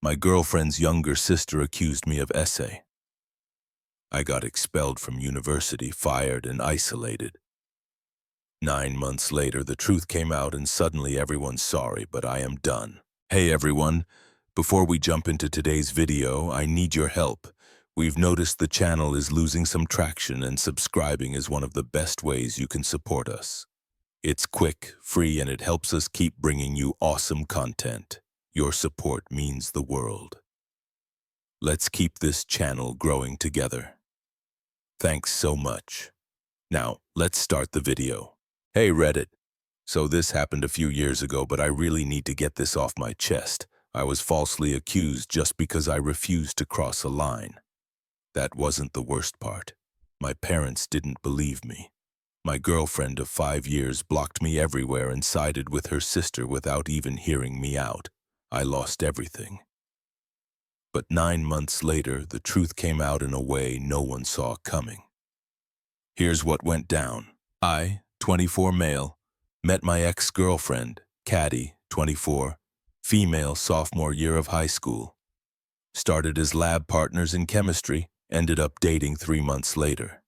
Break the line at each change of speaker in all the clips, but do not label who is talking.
My girlfriend's younger sister accused me of essay. I got expelled from university, fired, and isolated. 9 months later, the truth came out and suddenly everyone's sorry, but I am done. Hey everyone, before we jump into today's video, I need your help. We've noticed the channel is losing some traction and subscribing is one of the best ways you can support us. It's quick, free, and it helps us keep bringing you awesome content. Your support means the world. Let's keep this channel growing together. Thanks so much. Now, let's start the video. Hey Reddit. So this happened a few years ago, but I really need to get this off my chest. I was falsely accused just because I refused to cross a line. That wasn't the worst part. My parents didn't believe me. My girlfriend of 5 years blocked me everywhere and sided with her sister without even hearing me out. I lost everything. But 9 months later, the truth came out in a way no one saw coming. Here's what went down. I, 24 male, met my ex-girlfriend, Caddy, 24, female, sophomore year of high school. Started as lab partners in chemistry, ended up dating 3 months later.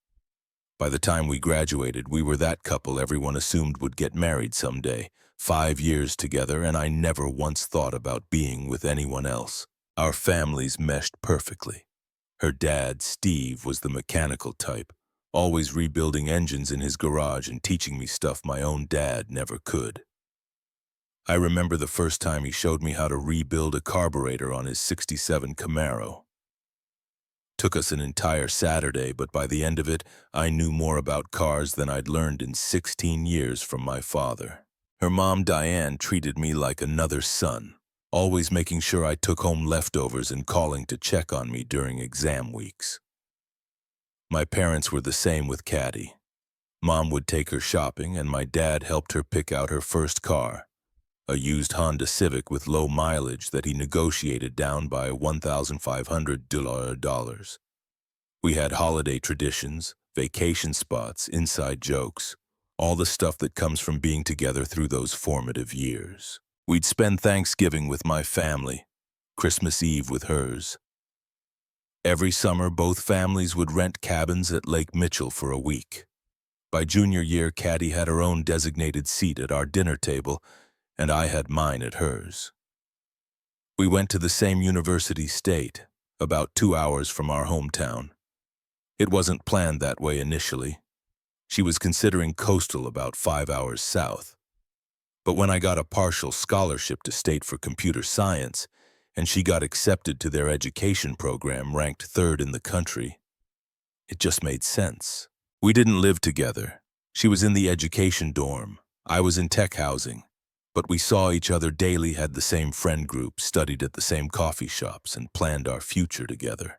By the time we graduated, we were that couple everyone assumed would get married someday. 5 years together, and I never once thought about being with anyone else. Our families meshed perfectly. Her dad, Steve, was the mechanical type, always rebuilding engines in his garage and teaching me stuff my own dad never could. I remember the first time he showed me how to rebuild a carburetor on his '67 Camaro. Took us an entire Saturday, but by the end of it, I knew more about cars than I'd learned in 16 years from my father. Her mom, Diane, treated me like another son, always making sure I took home leftovers and calling to check on me during exam weeks. My parents were the same with Caddy. Mom would take her shopping, and my dad helped her pick out her first car, a used Honda Civic with low mileage that he negotiated down by $1,500. We had holiday traditions, vacation spots, inside jokes, all the stuff that comes from being together through those formative years. We'd spend Thanksgiving with my family, Christmas Eve with hers. Every summer, both families would rent cabins at Lake Mitchell for a week. By junior year, Caddy had her own designated seat at our dinner table, and I had mine at hers. We went to the same university state, about 2 hours from our hometown. It wasn't planned that way initially. She was considering coastal, about 5 hours south. But when I got a partial scholarship to state for computer science, and she got accepted to their education program ranked 3rd in the country, it just made sense. We didn't live together. She was in the education dorm. I was in tech housing. But we saw each other daily, had the same friend group, studied at the same coffee shops, and planned our future together.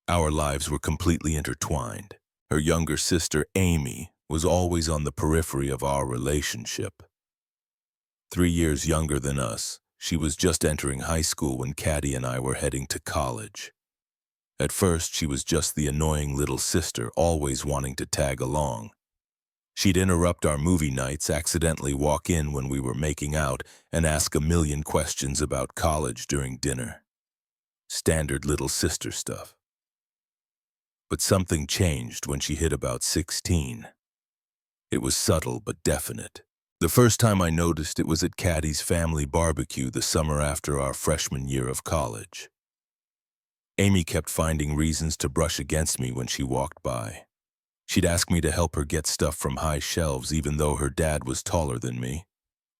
Our lives were completely intertwined. Her younger sister, Amy, was always on the periphery of our relationship. 3 years younger than us, she was just entering high school when Caddy and I were heading to college. At first, she was just the annoying little sister, always wanting to tag along. She'd interrupt our movie nights, accidentally walk in when we were making out, and ask a million questions about college during dinner. Standard little sister stuff. But something changed when she hit about 16. It was subtle but definite. The first time I noticed it was at Caddy's family barbecue the summer after our freshman year of college. Amy kept finding reasons to brush against me when she walked by. She'd ask me to help her get stuff from high shelves even though her dad was taller than me.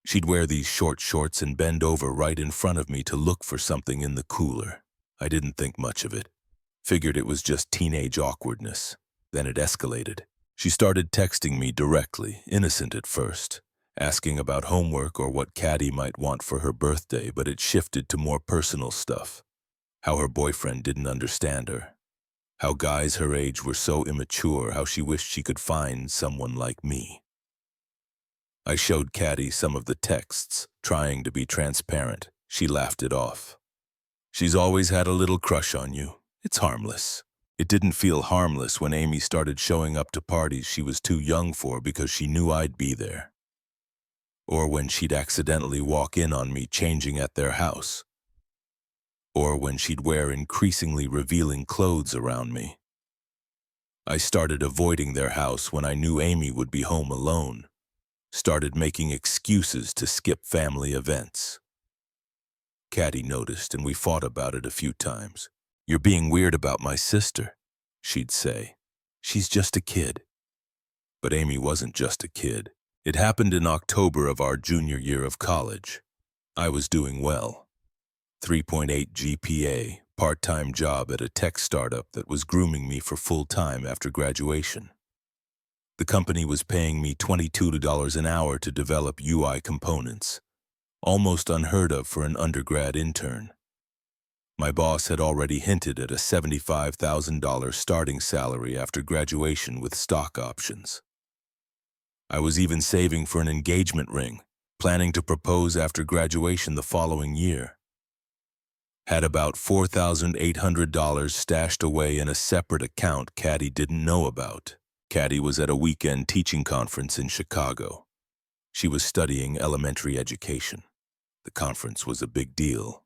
She'd wear these short shorts and bend over right in front of me to look for something in the cooler. I didn't think much of it. Figured it was just teenage awkwardness. Then it escalated. She started texting me directly, innocent at first, asking about homework or what Caddy might want for her birthday, but it shifted to more personal stuff. How her boyfriend didn't understand her. How guys her age were so immature, how she wished she could find someone like me. I showed Caddy some of the texts, trying to be transparent. She laughed it off. She's always had a little crush on you. It's harmless. It didn't feel harmless when Amy started showing up to parties she was too young for because she knew I'd be there. Or when she'd accidentally walk in on me changing at their house. or when she'd wear increasingly revealing clothes around me. I started avoiding their house when I knew Amy would be home alone, started making excuses to skip family events. Caddy noticed, and we fought about it a few times. "You're being weird about my sister," she'd say. "She's just a kid." But Amy wasn't just a kid. It happened in October of our junior year of college. I was doing well. 3.8 GPA, part-time job at a tech startup that was grooming me for full-time after graduation. The company was paying me $22 an hour to develop UI components, almost unheard of for an undergrad intern. My boss had already hinted at a $75,000 starting salary after graduation with stock options. I was even saving for an engagement ring, planning to propose after graduation the following year. Had about $4,800 stashed away in a separate account Caddy didn't know about. Caddy was at a weekend teaching conference in Chicago. She was studying elementary education. The conference was a big deal.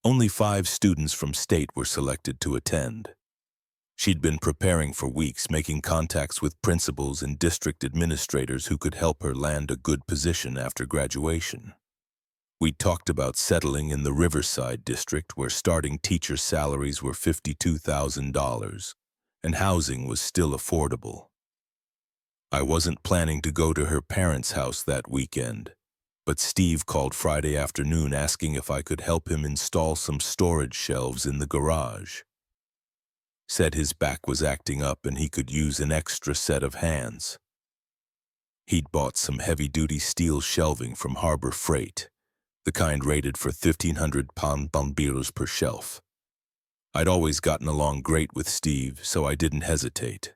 Only 5 students from state were selected to attend. She'd been preparing for weeks, making contacts with principals and district administrators who could help her land a good position after graduation. We talked about settling in the Riverside district, where starting teacher salaries were $52,000, and housing was still affordable. I wasn't planning to go to her parents' house that weekend, but Steve called Friday afternoon asking if I could help him install some storage shelves in the garage. Said his back was acting up and he could use an extra set of hands. He'd bought some heavy-duty steel shelving from Harbor Freight, the kind rated for 1,500-pound bomberos per shelf. I'd always gotten along great with Steve, so I didn't hesitate.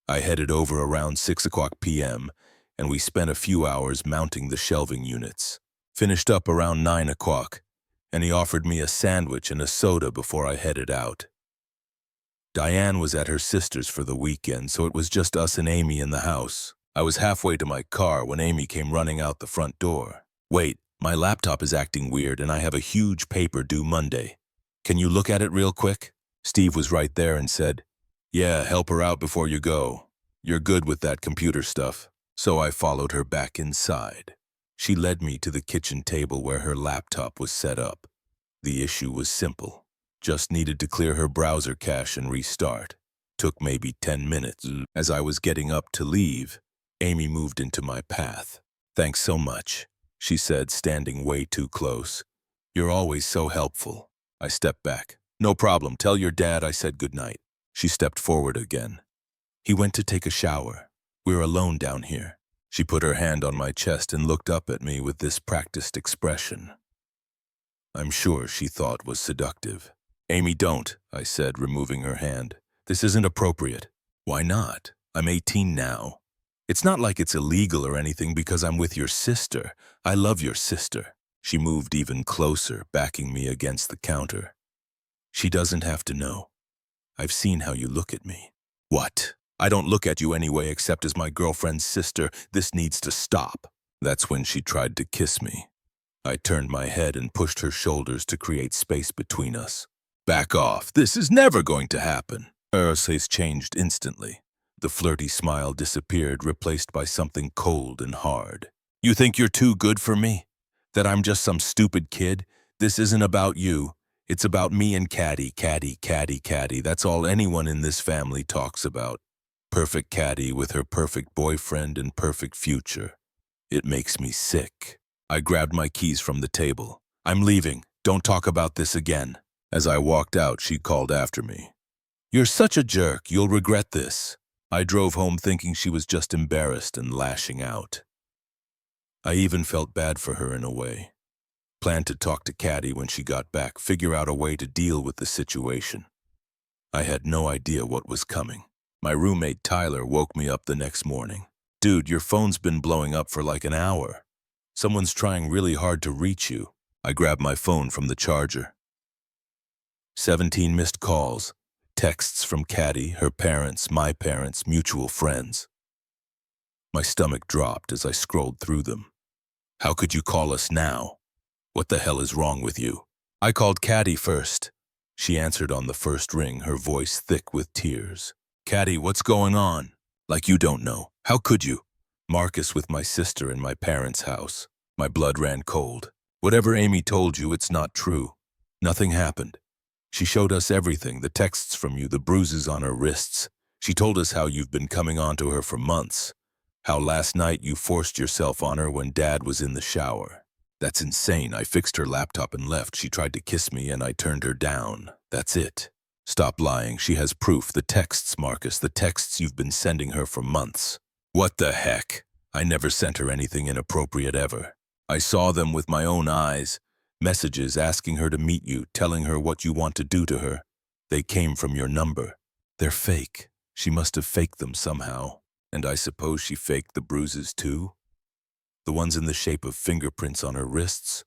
I headed over around 6 p.m., and we spent a few hours mounting the shelving units. Finished up around 9, and he offered me a sandwich and a soda before I headed out. Diane was at her sister's for the weekend, so it was just us and Amy in the house. I was halfway to my car when Amy came running out the front door. "Wait, my laptop is acting weird and I have a huge paper due Monday. Can you look at it real quick?" Steve was right there and said, "Yeah, help her out before you go. You're good with that computer stuff." So I followed her back inside. She led me to the kitchen table where her laptop was set up. The issue was simple. Just needed to clear her browser cache and restart. Took maybe 10 minutes. As I was getting up to leave, Amy moved into my path. "Thanks so much," she said, standing way too close. "You're always so helpful." I stepped back. "No problem. Tell your dad I said goodnight." She stepped forward again. "He went to take a shower. We're alone down here." She put her hand on my chest and looked up at me with this practiced expression. I'm sure she thought was seductive. "Amy, don't," I said, removing her hand. "This isn't appropriate." "Why not? I'm 18 now. It's not like it's illegal or anything because I'm with your sister. I love your sister." She moved even closer, backing me against the counter. "She doesn't have to know. I've seen how you look at me." "What? I don't look at you anyway except as my girlfriend's sister. This needs to stop." That's when she tried to kiss me. I turned my head and pushed her shoulders to create space between us. "Back off. This is never going to happen." Her face changed instantly. The flirty smile disappeared, replaced by something cold and hard. "You think you're too good for me? That I'm just some stupid kid? This isn't about you. It's about me and Caddy, Caddy, Caddy, Caddy. That's all anyone in this family talks about. Perfect Caddy with her perfect boyfriend and perfect future. It makes me sick." I grabbed my keys from the table. "I'm leaving. Don't talk about this again." As I walked out, she called after me. "You're such a jerk. You'll regret this." I drove home thinking she was just embarrassed and lashing out. I even felt bad for her in a way. Planned to talk to Caddy when she got back, figure out a way to deal with the situation. I had no idea what was coming. My roommate Tyler woke me up the next morning. "Dude, your phone's been blowing up for like an hour. Someone's trying really hard to reach you." I grabbed my phone from the charger. 17 missed calls, texts from Caddy, her parents, my parents, mutual friends. My stomach dropped as I scrolled through them. "How could you call us now? What the hell is wrong with you?" I called Caddy first. She answered on the first ring, her voice thick with tears. Caddy, what's going on? Like you don't know. How could you? Marcus with my sister in my parents' house. My blood ran cold. Whatever Amy told you, it's not true. Nothing happened. She showed us everything, the texts from you, the bruises on her wrists. She told us how you've been coming on to her for months. How last night you forced yourself on her when Dad was in the shower. That's insane. I fixed her laptop and left. She tried to kiss me and I turned her down. That's it. Stop lying. She has proof. The texts, Marcus, the texts you've been sending her for months. What the heck? I never sent her anything inappropriate ever. I saw them with my own eyes. Messages asking her to meet you, telling her what you want to do to her. They came from your number. They're fake. She must have faked them somehow. And I suppose she faked the bruises too? The ones in the shape of fingerprints on her wrists?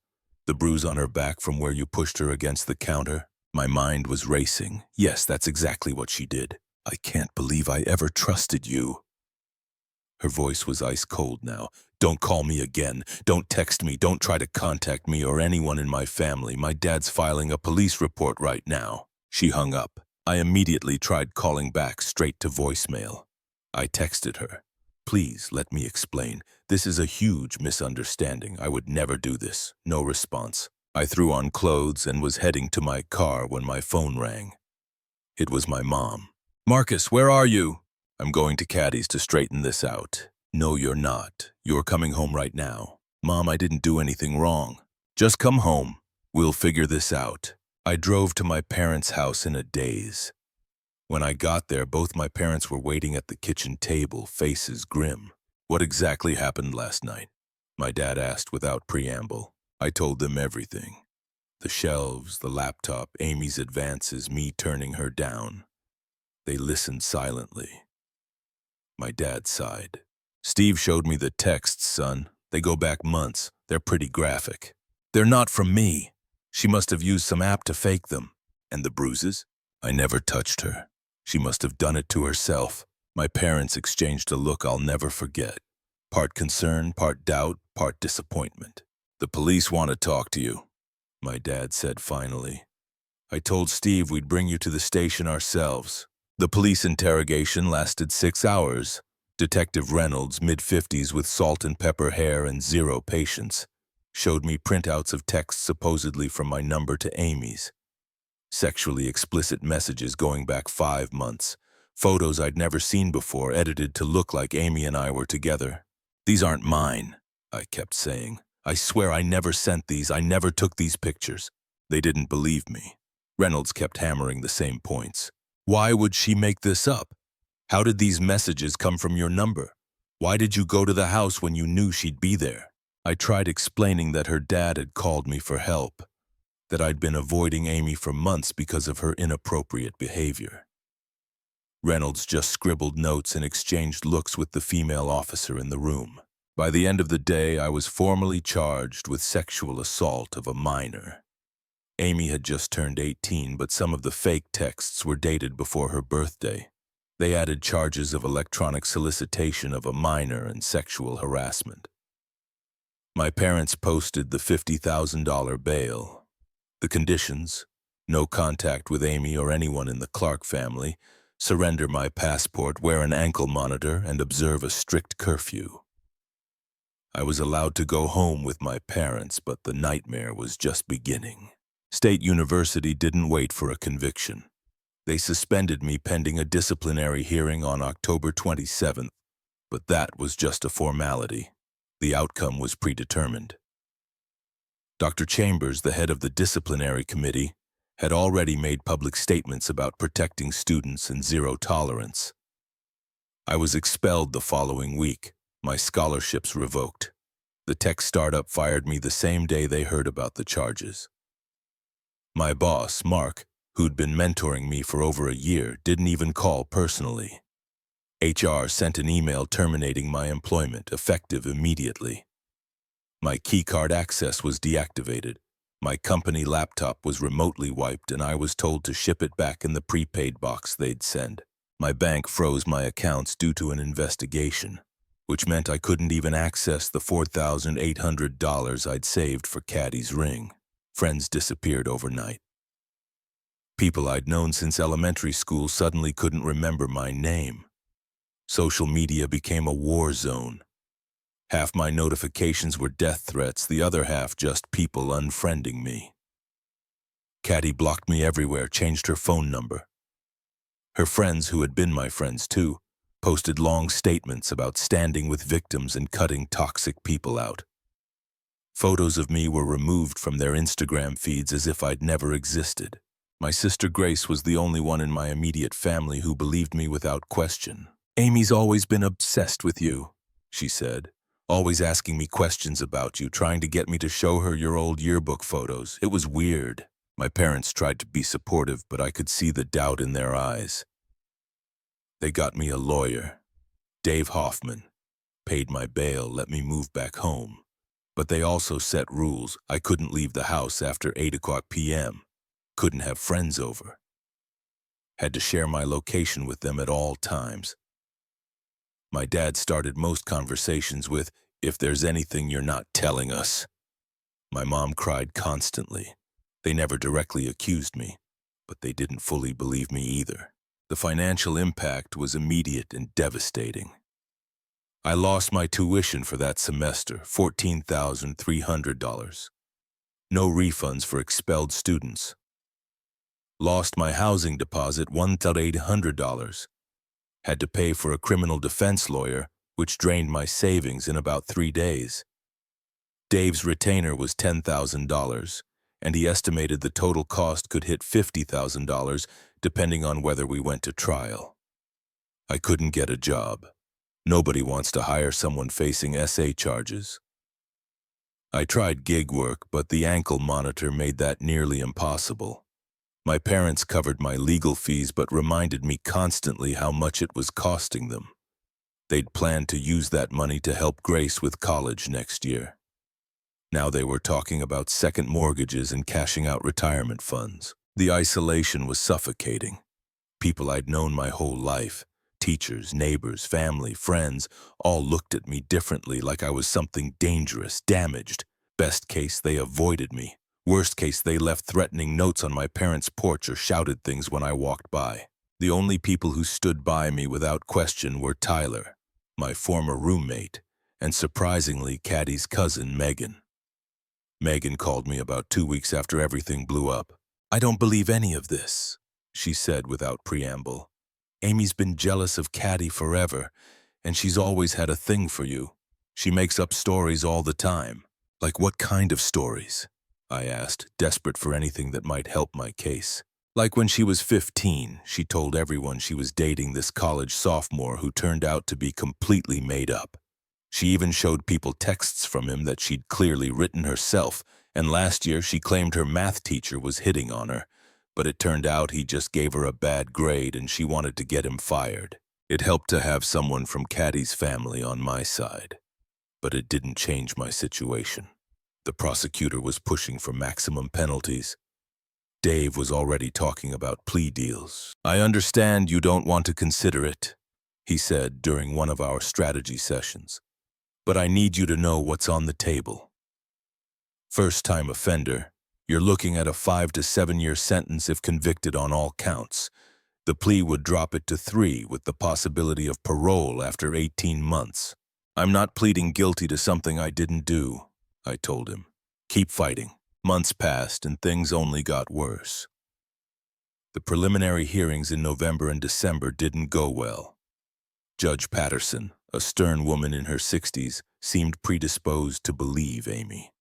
The bruise on her back from where you pushed her against the counter? My mind was racing. Yes, that's exactly what she did. I can't believe I ever trusted you. Her voice was ice cold now. Don't call me again. Don't text me. Don't try to contact me or anyone in my family. My dad's filing a police report right now. She hung up. I immediately tried calling back straight to voicemail. I texted her. Please let me explain. This is a huge misunderstanding. I would never do this. No response. I threw on clothes and was heading to my car when my phone rang. It was my mom. Marcus, where are you? I'm going to Caddy's to straighten this out. No, you're not. You're coming home right now. Mom, I didn't do anything wrong. Just come home. We'll figure this out. I drove to my parents' house in a daze. When I got there, both my parents were waiting at the kitchen table, faces grim. What exactly happened last night? My dad asked without preamble. I told them everything. The shelves, the laptop, Amy's advances, me turning her down. They listened silently. My dad sighed. Steve showed me the texts, son. They go back months. They're pretty graphic. They're not from me. She must have used some app to fake them. And the bruises? I never touched her. She must have done it to herself. My parents exchanged a look I'll never forget. Part concern, part doubt, part disappointment. The police want to talk to you, my dad said finally. I told Steve we'd bring you to the station ourselves. The police interrogation lasted 6 hours. Detective Reynolds, mid-50s with salt and pepper hair and zero patience, showed me printouts of texts supposedly from my number to Amy's. Sexually explicit messages going back 5 months. Photos I'd never seen before, edited to look like Amy and I were together. These aren't mine, I kept saying. I swear I never sent these. I never took these pictures. They didn't believe me. Reynolds kept hammering the same points. Why would she make this up? How did these messages come from your number? Why did you go to the house when you knew she'd be there? I tried explaining that her dad had called me for help, that I'd been avoiding Amy for months because of her inappropriate behavior. Reynolds just scribbled notes and exchanged looks with the female officer in the room. By the end of the day, I was formally charged with sexual assault of a minor. Amy had just turned 18, but some of the fake texts were dated before her birthday. They added charges of electronic solicitation of a minor and sexual harassment. My parents posted the $50,000 bail. The conditions: no contact with Amy or anyone in the Clark family, surrender my passport, wear an ankle monitor, and observe a strict curfew. I was allowed to go home with my parents, but the nightmare was just beginning. State University didn't wait for a conviction. They suspended me pending a disciplinary hearing on October 27th, but that was just a formality. The outcome was predetermined. Dr. Chambers, the head of the disciplinary committee, had already made public statements about protecting students and zero tolerance. I was expelled the following week, my scholarships revoked. The tech startup fired me the same day they heard about the charges. My boss, Mark, who'd been mentoring me for over a year, didn't even call personally. HR sent an email terminating my employment, effective immediately. My keycard access was deactivated. My company laptop was remotely wiped, and I was told to ship it back in the prepaid box they'd send. My bank froze my accounts due to an investigation, which meant I couldn't even access the $4,800 I'd saved for Caddy's ring. Friends disappeared overnight. People I'd known since elementary school suddenly couldn't remember my name. Social media became a war zone. Half my notifications were death threats, the other half just people unfriending me. Caddy blocked me everywhere, changed her phone number. Her friends, who had been my friends too, posted long statements about standing with victims and cutting toxic people out. Photos of me were removed from their Instagram feeds as if I'd never existed. My sister Grace was the only one in my immediate family who believed me without question. "Amy's always been obsessed with you," she said, "always asking me questions about you, trying to get me to show her your old yearbook photos. It was weird." My parents tried to be supportive, but I could see the doubt in their eyes. They got me a lawyer, Dave Hoffman, paid my bail, let me move back home. But they also set rules. I couldn't leave the house after 8 p.m. Couldn't have friends over. Had to share my location with them at all times. My dad started most conversations with, "If there's anything you're not telling us." My mom cried constantly. They never directly accused me, but they didn't fully believe me either. The financial impact was immediate and devastating. I lost my tuition for that semester, $14,300. No refunds for expelled students. Lost my housing deposit, $1,800. Had to pay for a criminal defense lawyer, which drained my savings in about 3 days. Dave's retainer was $10,000, and he estimated the total cost could hit $50,000 depending on whether we went to trial. I couldn't get a job. Nobody wants to hire someone facing SA charges. I tried gig work, but the ankle monitor made that nearly impossible. My parents covered my legal fees but reminded me constantly how much it was costing them. They'd planned to use that money to help Grace with college next year. Now they were talking about second mortgages and cashing out retirement funds. The isolation was suffocating. People I'd known my whole life, teachers, neighbors, family, friends, all looked at me differently, like I was something dangerous, damaged. Best case, they avoided me. Worst case, they left threatening notes on my parents' porch or shouted things when I walked by. The only people who stood by me without question were Tyler, my former roommate, and surprisingly, Caddy's cousin, Megan. Megan called me about 2 weeks after everything blew up. "I don't believe any of this," she said without preamble. "Amy's been jealous of Caddy forever, and she's always had a thing for you. She makes up stories all the time." "Like what kind of stories?" I asked, desperate for anything that might help my case. "Like when she was 15, she told everyone she was dating this college sophomore who turned out to be completely made up. She even showed people texts from him that she'd clearly written herself, and last year she claimed her math teacher was hitting on her, but it turned out he just gave her a bad grade and she wanted to get him fired. It helped to have someone from Caddy's family on my side, but it didn't change my situation. The prosecutor was pushing for maximum penalties. Dave was already talking about plea deals. "I understand you don't want to consider it," he said during one of our strategy sessions, "but I need you to know what's on the table. First-time offender, you're looking at a 5 to 7 year sentence if convicted on all counts. The plea would drop it to 3 with the possibility of parole after 18 months. I'm not pleading guilty to something I didn't do," I told him. "Keep fighting." Months passed and things only got worse. The preliminary hearings in November and December didn't go well. Judge Patterson, a stern woman in her 60s, seemed predisposed to believe Amy.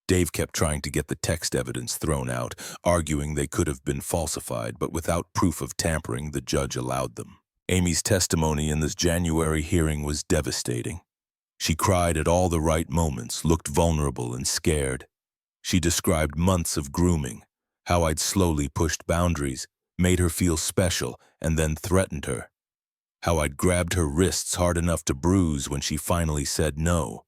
Dave kept trying to get the text evidence thrown out, arguing they could have been falsified, but without proof of tampering, the judge allowed them. Amy's testimony in this January hearing was devastating. She cried at all the right moments, looked vulnerable and scared. She described months of grooming, how I'd slowly pushed boundaries, made her feel special, and then threatened her. How I'd grabbed her wrists hard enough to bruise when she finally said no,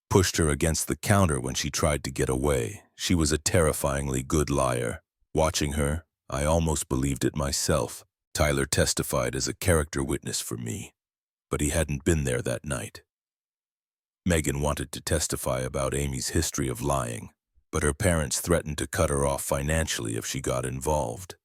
pushed her against the counter when she tried to get away. She was a terrifyingly good liar. Watching her, I almost believed it myself. Tyler testified as a character witness for me, but he hadn't been there that night. Megan wanted to testify about Amy's history of lying. but her parents threatened to cut her off financially if she got involved.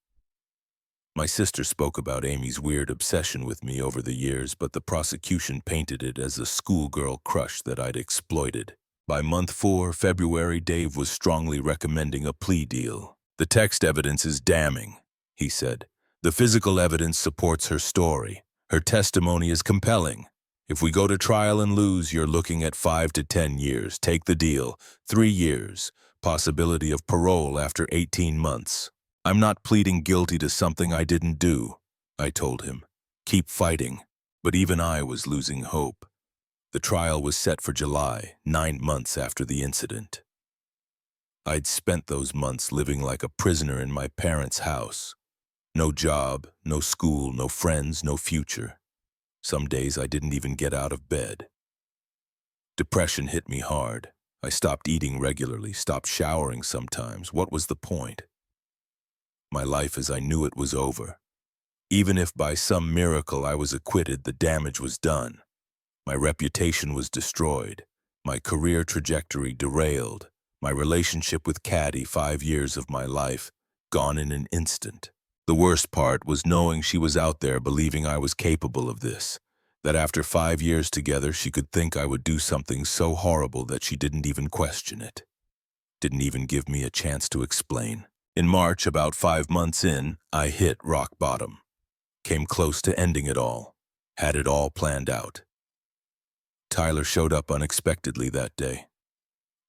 My sister spoke about Amy's weird obsession with me over the years, but the prosecution painted it as a schoolgirl crush that I'd exploited. By month 4, February, Dave was strongly recommending a plea deal. "The text evidence is damning," he said. "The physical evidence supports her story. Her testimony is compelling. If we go to trial and lose, you're looking at 5 to 10 years. Take the deal. 3 years. Possibility of parole after 18 months. I'm not pleading guilty to something I didn't do," I told him. "Keep fighting." But even I was losing hope. The trial was set for July, 9 months after the incident. I'd spent those months living like a prisoner in my parents' house. No job, no school, no friends, no future. Some days I didn't even get out of bed. Depression hit me hard. I stopped eating regularly, stopped showering sometimes. What was the point? My life as I knew it was over. Even if by some miracle I was acquitted, the damage was done. My reputation was destroyed. My career trajectory derailed. My relationship with Caddy, 5 years of my life, gone in an instant. The worst part was knowing she was out there believing I was capable of this, that after 5 years together she could think I would do something so horrible that she didn't even question it. Didn't even give me a chance to explain. In March, about 5 months in, I hit rock bottom. Came close to ending it all. Had it all planned out. Tyler showed up unexpectedly that day.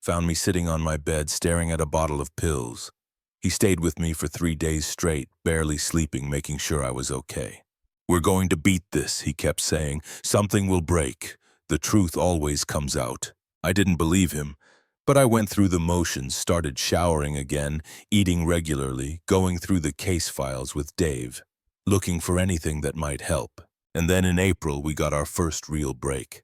Found me sitting on my bed staring at a bottle of pills. He stayed with me for 3 days straight, barely sleeping, making sure I was okay. "We're going to beat this," he kept saying. "Something will break. The truth always comes out." I didn't believe him, but I went through the motions, started showering again, eating regularly, going through the case files with Dave, looking for anything that might help. And then in April, we got our first real break.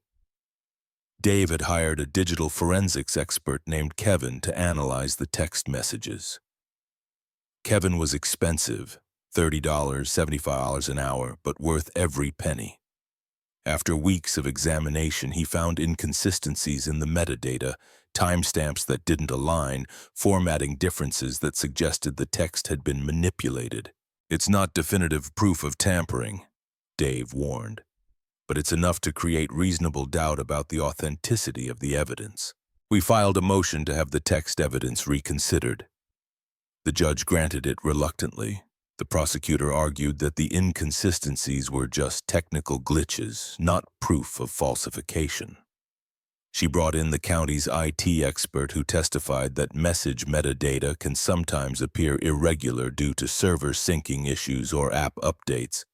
Dave had hired a digital forensics expert named Kevin to analyze the text messages. Kevin was expensive, $30, $75 an hour, but worth every penny. After weeks of examination, he found inconsistencies in the metadata, timestamps that didn't align, formatting differences that suggested the text had been manipulated. "It's not definitive proof of tampering," Dave warned, "but it's enough to create reasonable doubt about the authenticity of the evidence." We filed a motion to have the text evidence reconsidered. The judge granted it reluctantly. The prosecutor argued that the inconsistencies were just technical glitches, not proof of falsification. She brought in the county's IT expert who testified that message metadata can sometimes appear irregular due to server syncing issues or app updates.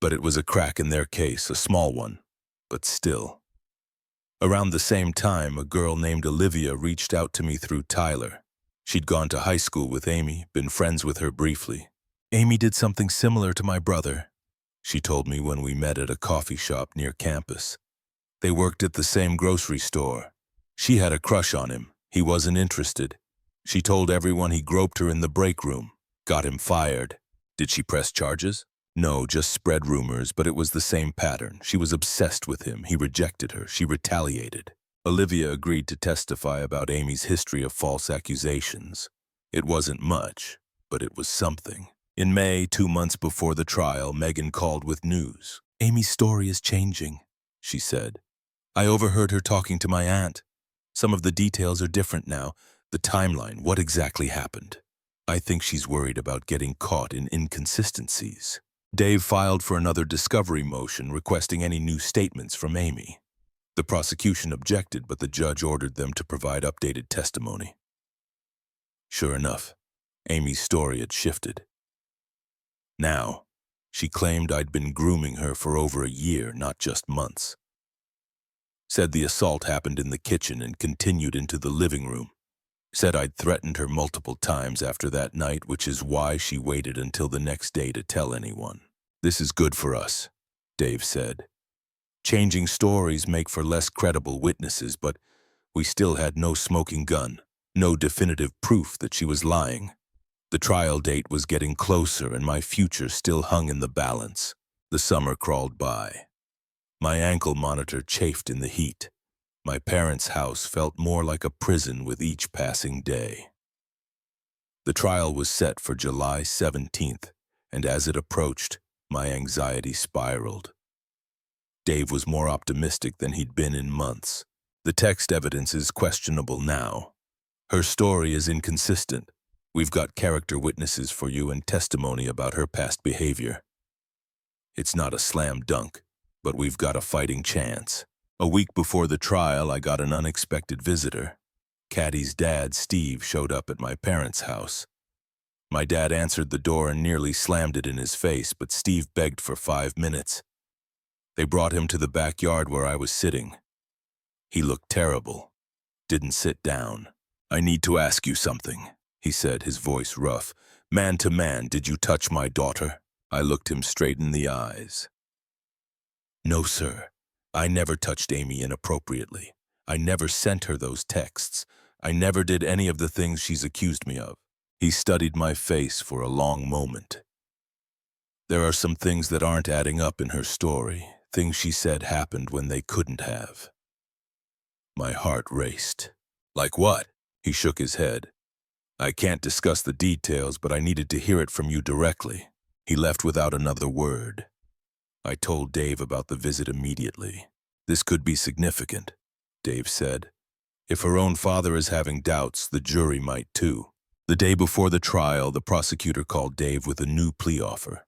But it was a crack in their case, a small one, but still. Around the same time, a girl named Olivia reached out to me through Tyler. She'd gone to high school with Amy, been friends with her briefly. "Amy did something similar to my brother," she told me when we met at a coffee shop near campus. "They worked at the same grocery store. She had a crush on him. He wasn't interested. She told everyone he groped her in the break room. Got him fired." "Did she press charges?" "No, just spread rumors, but it was the same pattern. She was obsessed with him. He rejected her. She retaliated." Olivia agreed to testify about Amy's history of false accusations. It wasn't much, but it was something. In May, 2 months before the trial, Megan called with news. "Amy's story is changing," she said. "I overheard her talking to my aunt. Some of the details are different now. The timeline, what exactly happened. I think she's worried about getting caught in inconsistencies." Dave filed for another discovery motion requesting any new statements from Amy. The prosecution objected, but the judge ordered them to provide updated testimony. Sure enough, Amy's story had shifted. Now, she claimed I'd been grooming her for over a year, not just months. Said the assault happened in the kitchen and continued into the living room. Said I'd threatened her multiple times after that night, which is why she waited until the next day to tell anyone. "This is good for us," Dave said. "Changing stories make for less credible witnesses, but we still had no smoking gun, no definitive proof that she was lying. The trial date was getting closer and my future still hung in the balance. The summer crawled by. My ankle monitor chafed in the heat. My parents' house felt more like a prison with each passing day. The trial was set for July 17th, and as it approached, my anxiety spiraled. Dave was more optimistic than he'd been in months. The text evidence is questionable now. Her story is inconsistent. We've got character witnesses for you and testimony about her past behavior. It's not a slam dunk, but we've got a fighting chance. A week before the trial, I got an unexpected visitor. Caddy's dad, Steve, showed up at my parents' house. My dad answered the door and nearly slammed it in his face, but Steve begged for 5 minutes. They brought him to the backyard where I was sitting. He looked terrible. Didn't sit down. "I need to ask you something," he said, his voice rough. "Man to man, did you touch my daughter?" I looked him straight in the eyes. "No, sir. I never touched Amy inappropriately. I never sent her those texts. I never did any of the things she's accused me of." He studied my face for a long moment. "There are some things that aren't adding up in her story, things she said happened when they couldn't have." My heart raced. "Like what?" He shook his head. "I can't discuss the details, but I needed to hear it from you directly." He left without another word. I told Dave about the visit immediately. "This could be significant," Dave said. "If her own father is having doubts, the jury might too." The day before the trial, the prosecutor called Dave with a new plea offer.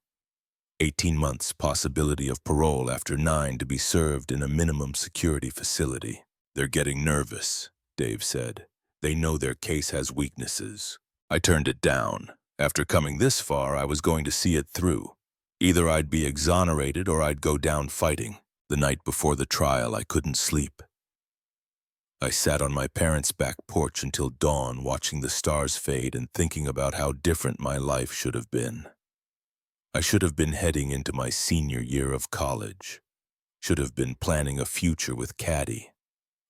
18 months, possibility of parole after 9 to be served in a minimum security facility. "They're getting nervous," Dave said. "They know their case has weaknesses." I turned it down. After coming this far, I was going to see it through. Either I'd be exonerated or I'd go down fighting. The night before the trial, I couldn't sleep. I sat on my parents' back porch until dawn, watching the stars fade and thinking about how different my life should have been. I should have been heading into my senior year of college. Should have been planning a future with Caddy.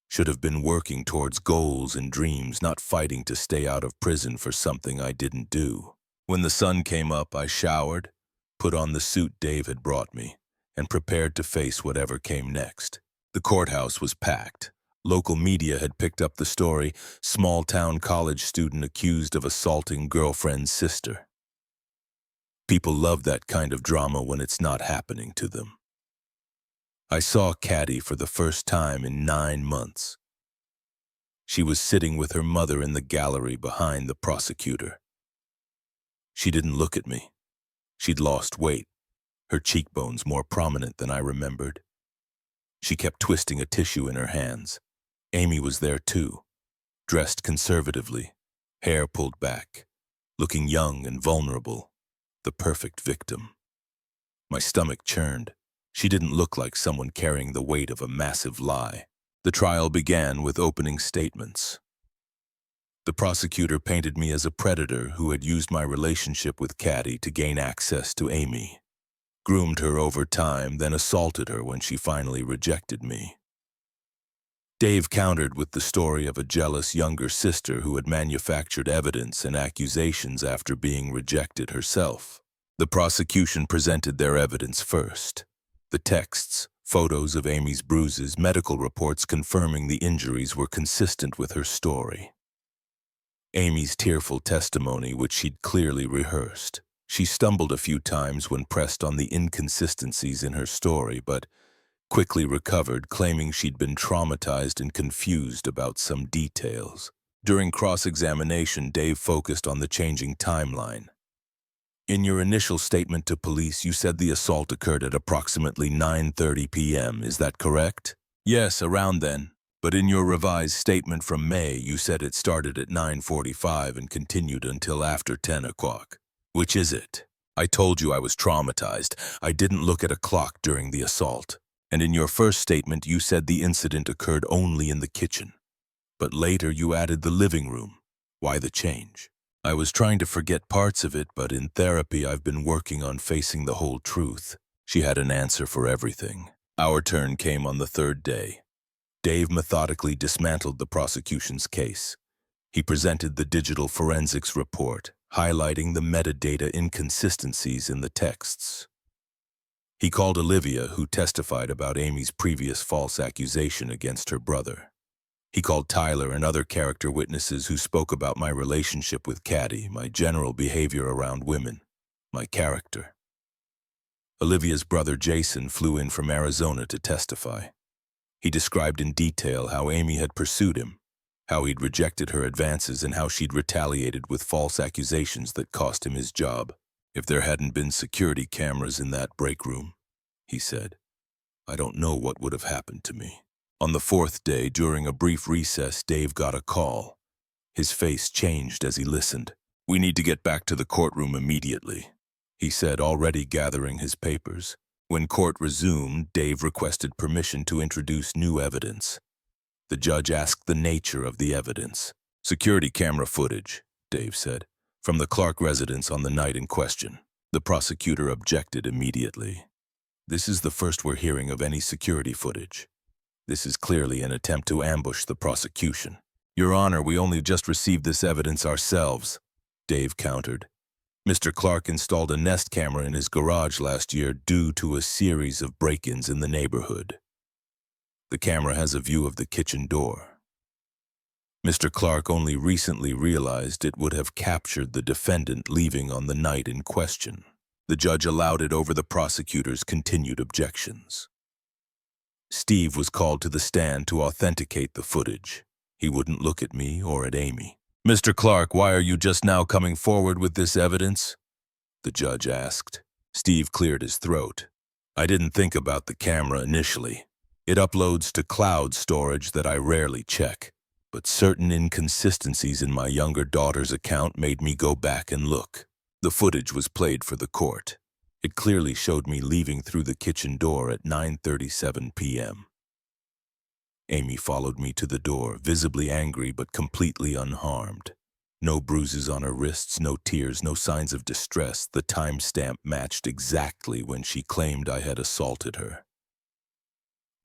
Should have been working towards goals and dreams, not fighting to stay out of prison for something I didn't do. When the sun came up, I showered, put on the suit Dave had brought me, and prepared to face whatever came next. The courthouse was packed. Local media had picked up the story, small-town college student accused of assaulting girlfriend's sister. People love that kind of drama when it's not happening to them. I saw Caddy for the first time in 9 months. She was sitting with her mother in the gallery behind the prosecutor. She didn't look at me. She'd lost weight, her cheekbones more prominent than I remembered. She kept twisting a tissue in her hands. Amy was there too, dressed conservatively, hair pulled back, looking young and vulnerable, the perfect victim. My stomach churned. She didn't look like someone carrying the weight of a massive lie. The trial began with opening statements. The prosecutor painted me as a predator who had used my relationship with Caddy to gain access to Amy, groomed her over time, then assaulted her when she finally rejected me. Dave countered with the story of a jealous younger sister who had manufactured evidence and accusations after being rejected herself. The prosecution presented their evidence first. The texts, photos of Amy's bruises, medical reports confirming the injuries were consistent with her story. Amy's tearful testimony, which she'd clearly rehearsed. She stumbled a few times when pressed on the inconsistencies in her story, but quickly recovered, claiming she'd been traumatized and confused about some details. During cross-examination, Dave focused on the changing timeline. "In your initial statement to police, you said the assault occurred at approximately 9:30 p.m., is that correct?" "Yes, around then. But in your revised statement from May, you said it started at 9:45 and continued until after 10 o'clock. Which is it?" "I told you I was traumatized. I didn't look at a clock during the assault. And in your first statement, you said the incident occurred only in the kitchen. But later you added the living room. Why the change?" "I was trying to forget parts of it, but in therapy I've been working on facing the whole truth." She had an answer for everything. Our turn came on the 3rd day. Dave methodically dismantled the prosecution's case. He presented the digital forensics report, highlighting the metadata inconsistencies in the texts. He called Olivia, who testified about Amy's previous false accusation against her brother. He called Tyler and other character witnesses who spoke about my relationship with Caddy, my general behavior around women, my character. Olivia's brother Jason flew in from Arizona to testify. He described in detail how Amy had pursued him, how he'd rejected her advances, and how she'd retaliated with false accusations that cost him his job. If there hadn't been security cameras in that break room, he said, I don't know what would have happened to me. On the fourth day, during a brief recess, Dave got a call. His face changed as he listened. We need to get back to the courtroom immediately, he said, already gathering his papers. When court resumed, Dave requested permission to introduce new evidence. The judge asked the nature of the evidence. Security camera footage, Dave said, from the Clark residence on the night in question. The prosecutor objected immediately. This is the first we're hearing of any security footage. This is clearly an attempt to ambush the prosecution. Your Honor, we only just received this evidence ourselves, Dave countered. Mr. Clark installed a Nest camera in his garage last year due to a series of break-ins in the neighborhood. The camera has a view of the kitchen door. Mr. Clark only recently realized it would have captured the defendant leaving on the night in question. The judge allowed it over the prosecutor's continued objections. Steve was called to the stand to authenticate the footage. He wouldn't look at me or at Amy. Mr. Clark, why are you just now coming forward with this evidence? The judge asked. Steve cleared his throat. I didn't think about the camera initially. It uploads to cloud storage that I rarely check, but certain inconsistencies in my younger daughter's account made me go back and look. The footage was played for the court. It clearly showed me leaving through the kitchen door at 9:37 p.m. Amy followed me to the door, visibly angry but completely unharmed. No bruises on her wrists, no tears, no signs of distress. The timestamp matched exactly when she claimed I had assaulted her.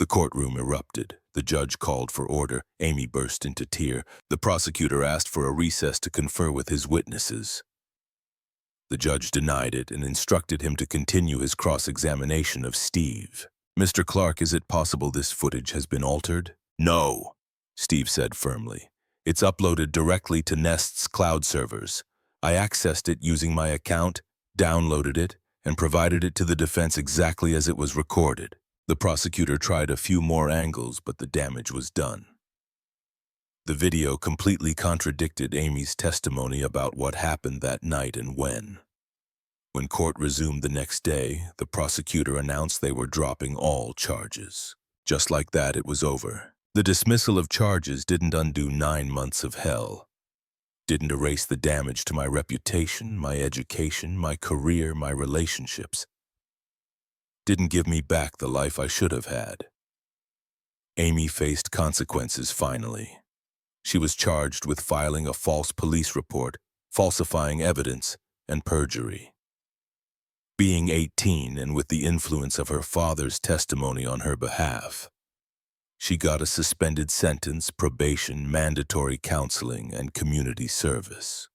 The courtroom erupted. The judge called for order. Amy burst into tears. The prosecutor asked for a recess to confer with his witnesses. The judge denied it and instructed him to continue his cross-examination of Steve. Mr. Clark, is it possible this footage has been altered? No, Steve said firmly. It's uploaded directly to Nest's cloud servers. I accessed it using my account, downloaded it, and provided it to the defense exactly as it was recorded. The prosecutor tried a few more angles, but the damage was done. The video completely contradicted Amy's testimony about what happened that night and when. When court resumed the next day, the prosecutor announced they were dropping all charges. Just like that, it was over. The dismissal of charges didn't undo 9 months of hell. Didn't erase the damage to my reputation, my education, my career, my relationships. Didn't give me back the life I should have had. Amy faced consequences finally. She was charged with filing a false police report, falsifying evidence, and perjury. Being 18 and with the influence of her father's testimony on her behalf, she got a suspended sentence, probation, mandatory counseling, and community service.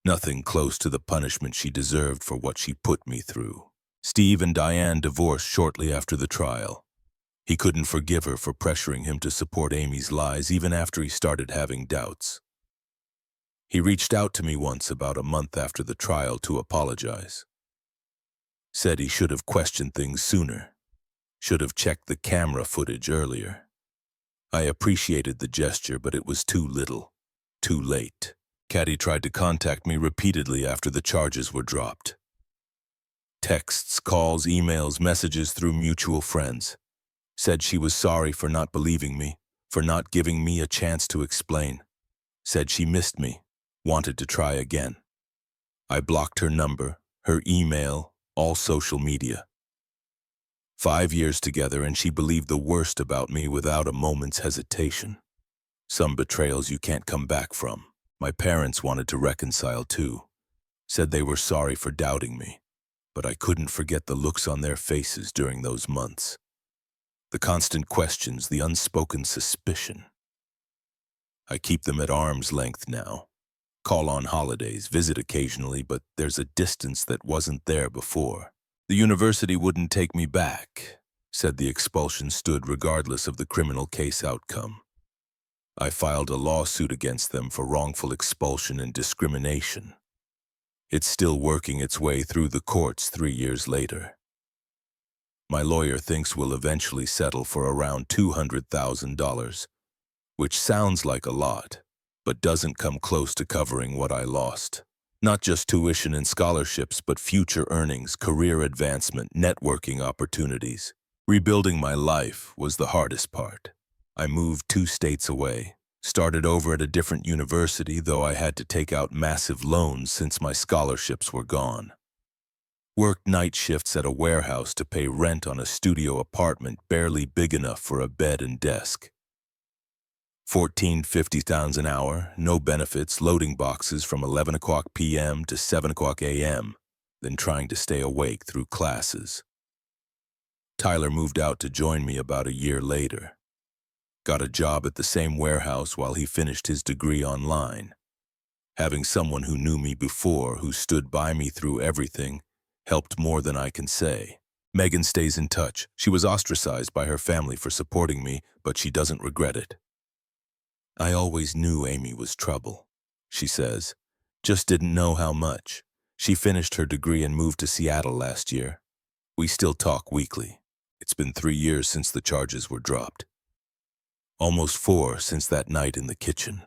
Nothing close to the punishment she deserved for what she put me through. Steve and Diane divorced shortly after the trial. He couldn't forgive her for pressuring him to support Amy's lies even after he started having doubts. He reached out to me once about a month after the trial to apologize. Said he should have questioned things sooner, should have checked the camera footage earlier. I appreciated the gesture, but it was too little, too late. Caddy tried to contact me repeatedly after the charges were dropped. Texts, calls, emails, messages through mutual friends. Said she was sorry for not believing me, for not giving me a chance to explain. Said she missed me, wanted to try again. I blocked her number, her email, all social media. 5 years together, and she believed the worst about me without a moment's hesitation. Some betrayals you can't come back from. My parents wanted to reconcile too. Said they were sorry for doubting me, but I couldn't forget the looks on their faces during those months. The constant questions, the unspoken suspicion. I keep them at arm's length now. Call on holidays, visit occasionally, but there's a distance that wasn't there before. The university wouldn't take me back. Said the expulsion stood regardless of the criminal case outcome. I filed a lawsuit against them for wrongful expulsion and discrimination. It's still working its way through the courts 3 years later. My lawyer thinks we'll eventually settle for around $200,000, which sounds like a lot, but doesn't come close to covering what I lost. Not just tuition and scholarships, but future earnings, career advancement, networking opportunities. Rebuilding my life was the hardest part. I moved 2 states away, started over at a different university, though I had to take out massive loans since my scholarships were gone. Worked night shifts at a warehouse to pay rent on a studio apartment barely big enough for a bed and desk. $14.50 an hour, no benefits, loading boxes from 11 o'clock p.m. to 7 o'clock a.m., then trying to stay awake through classes. Tyler moved out to join me about a year later. Got a job at the same warehouse while he finished his degree online. Having someone who knew me before, who stood by me through everything, helped more than I can say. Megan stays in touch. She was ostracized by her family for supporting me, but she doesn't regret it. I always knew Amy was trouble, she says. Just didn't know how much. She finished her degree and moved to Seattle last year. We still talk weekly. It's been 3 years since the charges were dropped. Almost 4 since that night in the kitchen.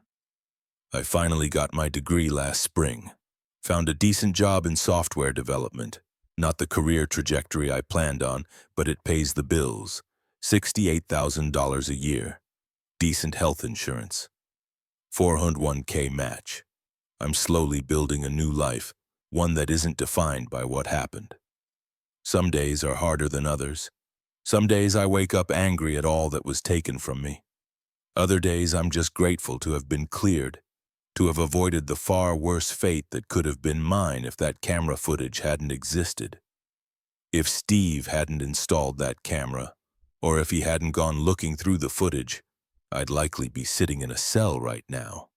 I finally got my degree last spring. Found a decent job in software development. Not the career trajectory I planned on, but it pays the bills. $68,000 a year. Decent health insurance. 401k match. I'm slowly building a new life, one that isn't defined by what happened. Some days are harder than others. Some days I wake up angry at all that was taken from me. Other days I'm just grateful to have been cleared, to have avoided the far worse fate that could have been mine if that camera footage hadn't existed. If Steve hadn't installed that camera, or if he hadn't gone looking through the footage, I'd likely be sitting in a cell right now.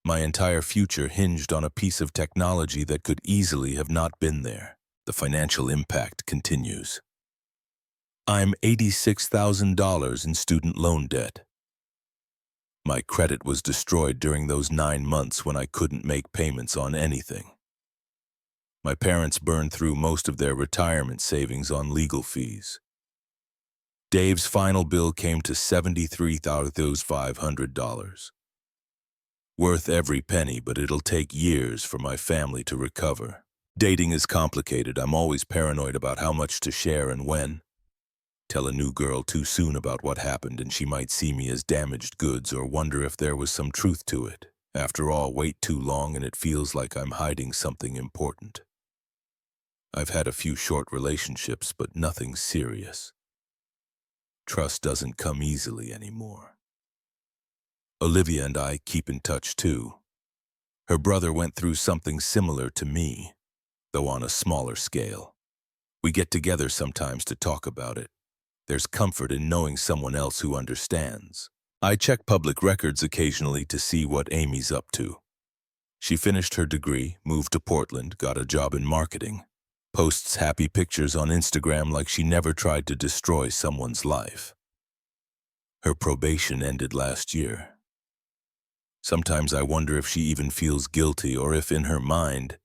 My entire future hinged on a piece of technology that could easily have not been there. The financial impact continues. I'm $86,000 in student loan debt. My credit was destroyed during those 9 months when I couldn't make payments on anything. My parents burned through most of their retirement savings on legal fees. Dave's final bill came to $73,500. Worth every penny, but it'll take years for my family to recover. Dating is complicated. I'm always paranoid about how much to share and when. Tell a new girl too soon about what happened and she might see me as damaged goods or wonder if there was some truth to it. After all, wait too long and it feels like I'm hiding something important. I've had a few short relationships, but nothing serious. Trust doesn't come easily anymore. Olivia and I keep in touch too. Her brother went through something similar to me, though on a smaller scale. We get together sometimes to talk about it. There's comfort in knowing someone else who understands. I check public records occasionally to see what Amy's up to. She finished her degree, moved to Portland, got a job in marketing, posts happy pictures on Instagram like she never tried to destroy someone's life. Her probation ended last year. Sometimes I wonder if she even feels guilty or if in her mind,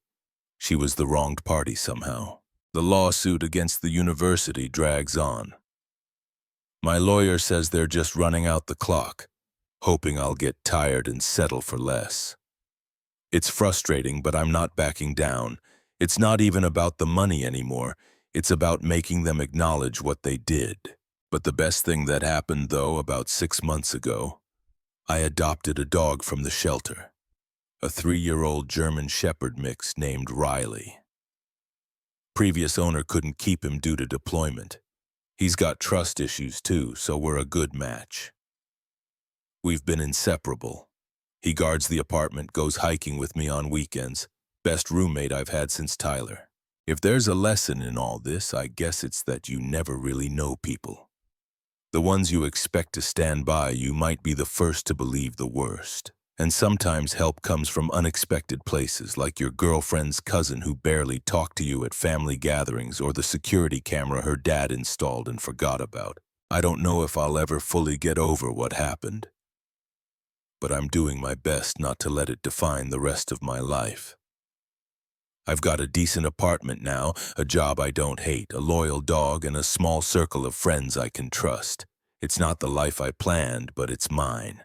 she was the wronged party somehow. The lawsuit against the university drags on. My lawyer says they're just running out the clock, hoping I'll get tired and settle for less. It's frustrating, but I'm not backing down. It's not even about the money anymore. It's about making them acknowledge what they did. But the best thing that happened, though, about 6 months ago, I adopted a dog from the shelter, a 3-year-old German Shepherd mix named Riley. Previous owner couldn't keep him due to deployment. He's got trust issues too, so we're a good match. We've been inseparable. He guards the apartment, goes hiking with me on weekends. Best roommate I've had since Tyler. If there's a lesson in all this, I guess it's that you never really know people. The ones you expect to stand by you might be the first to believe the worst. And sometimes help comes from unexpected places, like your girlfriend's cousin who barely talked to you at family gatherings or the security camera her dad installed and forgot about. I don't know if I'll ever fully get over what happened. but I'm doing my best not to let it define the rest of my life. I've got a decent apartment now, a job I don't hate, a loyal dog, and a small circle of friends I can trust. It's not the life I planned, but it's mine.